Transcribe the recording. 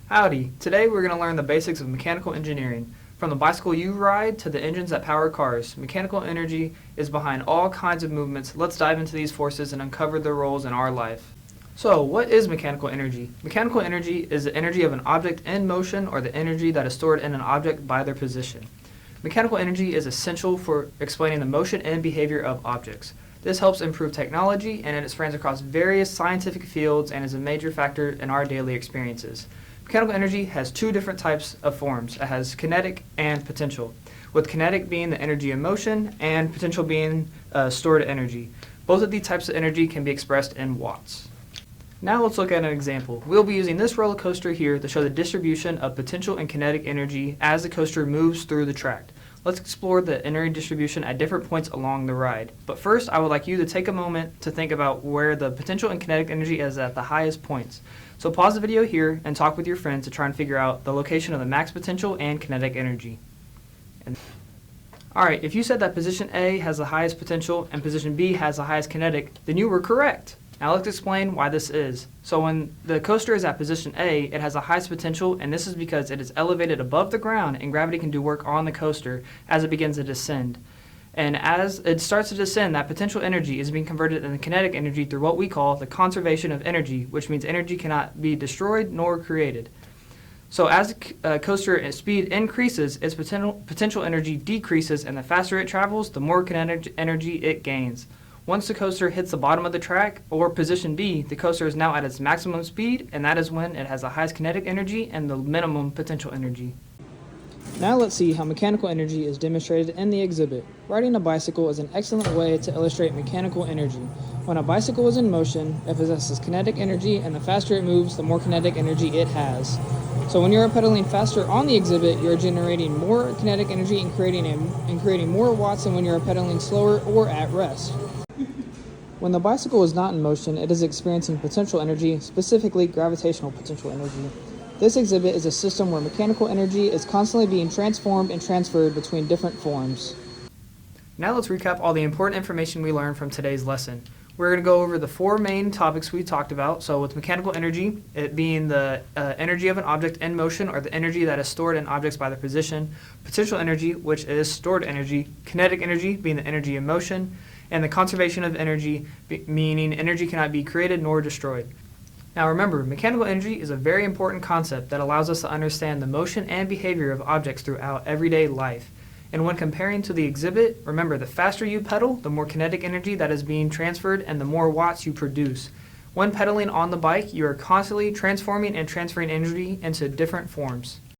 Howdy! Today we're going to learn the basics of mechanical engineering. From the bicycle you ride to the engines that power cars, mechanical energy is behind all kinds of movements. Let's dive into these forces and uncover their roles in our life. So, what is mechanical energy? Mechanical energy is the energy of an object in motion or the energy that is stored in an object by their position. Mechanical energy is essential for explaining the motion and behavior of objects. This helps improve technology and it spans across various scientific fields and is a major factor in our daily experiences. Mechanical energy has two different types of forms. It has kinetic and potential, with kinetic being the energy in motion and potential being stored energy. Both of these types of energy can be expressed in watts. Now let's look at an example. We'll be using this roller coaster here to show the distribution of potential and kinetic energy as the coaster moves through the track. Let's explore the energy distribution at different points along the ride. But first, I would like you to take a moment to think about where the potential and kinetic energy is at the highest points. So pause the video here and talk with your friends to try and figure out the location of the max potential and kinetic energy. Alright, if you said that position A has the highest potential and position B has the highest kinetic, then you were correct. Now let's explain why this is. So when the coaster is at position A, it has the highest potential, and this is because it is elevated above the ground and gravity can do work on the coaster as it begins to descend. And as it starts to descend, that potential energy is being converted into kinetic energy through what we call the conservation of energy, which means energy cannot be destroyed nor created. So as the coaster speed increases, its potential energy decreases, and the faster it travels, the more kinetic energy it gains. Once the coaster hits the bottom of the track, or position B, the coaster is now at its maximum speed, and that is when it has the highest kinetic energy and the minimum potential energy. Now let's see how mechanical energy is demonstrated in the exhibit. Riding a bicycle is an excellent way to illustrate mechanical energy. When a bicycle is in motion, it possesses kinetic energy, and the faster it moves, the more kinetic energy it has. So when you're pedaling faster on the exhibit, you're generating more kinetic energy and creating more watts than when you're pedaling slower or at rest. When the bicycle is not in motion, it is experiencing potential energy, specifically gravitational potential energy. This exhibit is a system where mechanical energy is constantly being transformed and transferred between different forms. Now let's recap all the important information we learned from today's lesson. We're going to go over the four main topics we talked about. So with mechanical energy, it being the energy of an object in motion or the energy that is stored in objects by their position, potential energy, which is stored energy, kinetic energy being the energy in motion, and the conservation of energy, meaning energy cannot be created nor destroyed. Now remember, mechanical energy is a very important concept that allows us to understand the motion and behavior of objects throughout everyday life. And when comparing to the exhibit, remember the faster you pedal, the more kinetic energy that is being transferred and the more watts you produce. When pedaling on the bike, you are constantly transforming and transferring energy into different forms.